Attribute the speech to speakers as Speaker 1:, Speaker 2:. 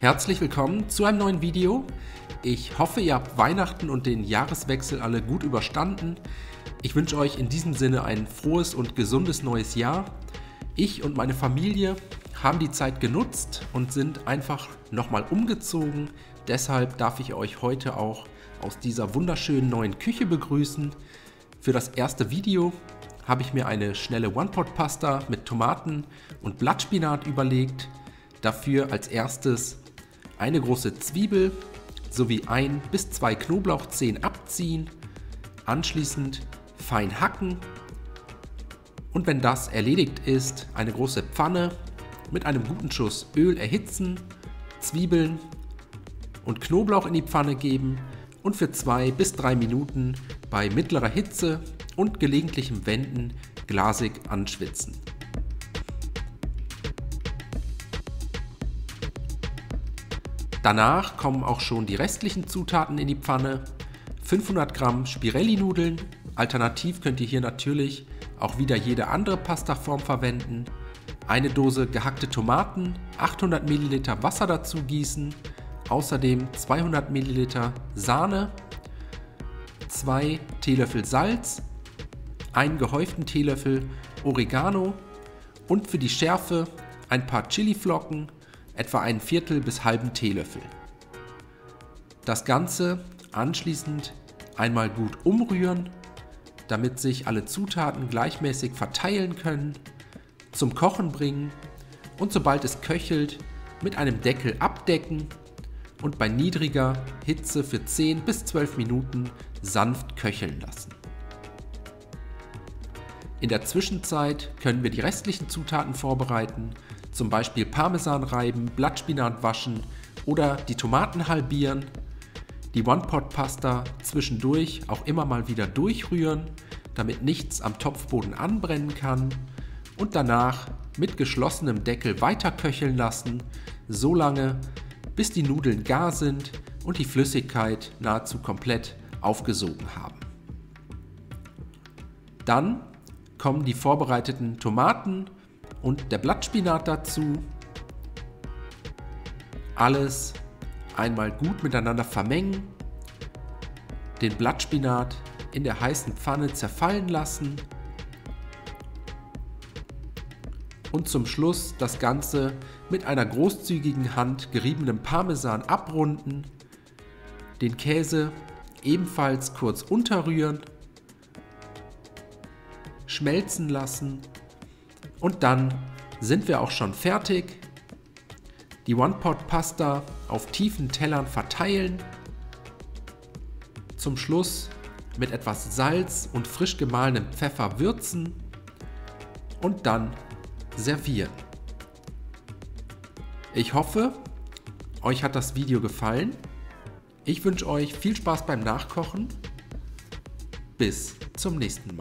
Speaker 1: Herzlich willkommen zu einem neuen Video. Ich hoffe, ihr habt Weihnachten und den Jahreswechsel alle gut überstanden. Ich wünsche euch in diesem Sinne ein frohes und gesundes neues Jahr. Ich und meine Familie haben die Zeit genutzt und sind einfach nochmal umgezogen. Deshalb darf ich euch heute auch aus dieser wunderschönen neuen Küche begrüßen. Für das erste Video habe ich mir eine schnelle One-Pot-Pasta mit Tomaten und Blattspinat überlegt. Dafür als erstes eine große Zwiebel sowie 1 bis 2 Knoblauchzehen abziehen, anschließend fein hacken und wenn das erledigt ist, eine große Pfanne mit einem guten Schuss Öl erhitzen, Zwiebeln und Knoblauch in die Pfanne geben und für 2 bis 3 Minuten bei mittlerer Hitze und gelegentlichem Wenden glasig anschwitzen. Danach kommen auch schon die restlichen Zutaten in die Pfanne. 500 Gramm Spirelli-Nudeln, alternativ könnt ihr hier natürlich auch wieder jede andere Pastaform verwenden. Eine Dose gehackte Tomaten, 800 ml Wasser dazu gießen, außerdem 200 ml Sahne, 2 Teelöffel Salz, einen gehäuften Teelöffel Oregano und für die Schärfe ein paar Chiliflocken, etwa einen Viertel bis halben Teelöffel. Das Ganze anschließend einmal gut umrühren, damit sich alle Zutaten gleichmäßig verteilen können, zum Kochen bringen und sobald es köchelt, mit einem Deckel abdecken und bei niedriger Hitze für 10 bis 12 Minuten sanft köcheln lassen. In der Zwischenzeit können wir die restlichen Zutaten vorbereiten, zum Beispiel Parmesan reiben, Blattspinat waschen oder die Tomaten halbieren, die One-Pot-Pasta zwischendurch auch immer mal wieder durchrühren, damit nichts am Topfboden anbrennen kann und danach mit geschlossenem Deckel weiter köcheln lassen, so lange bis die Nudeln gar sind und die Flüssigkeit nahezu komplett aufgesogen haben. Dann kommen die vorbereiteten Tomaten und der Blattspinat dazu. Alles einmal gut miteinander vermengen, den Blattspinat in der heißen Pfanne zerfallen lassen und zum Schluss das Ganze mit einer großzügigen Hand geriebenem Parmesan abrunden, den Käse ebenfalls kurz unterrühren, schmelzen lassen und dann sind wir auch schon fertig. Die One-Pot-Pasta auf tiefen Tellern verteilen, zum Schluss mit etwas Salz und frisch gemahlenem Pfeffer würzen und dann servieren. Ich hoffe, euch hat das Video gefallen. Ich wünsche euch viel Spaß beim Nachkochen. Bis zum nächsten Mal.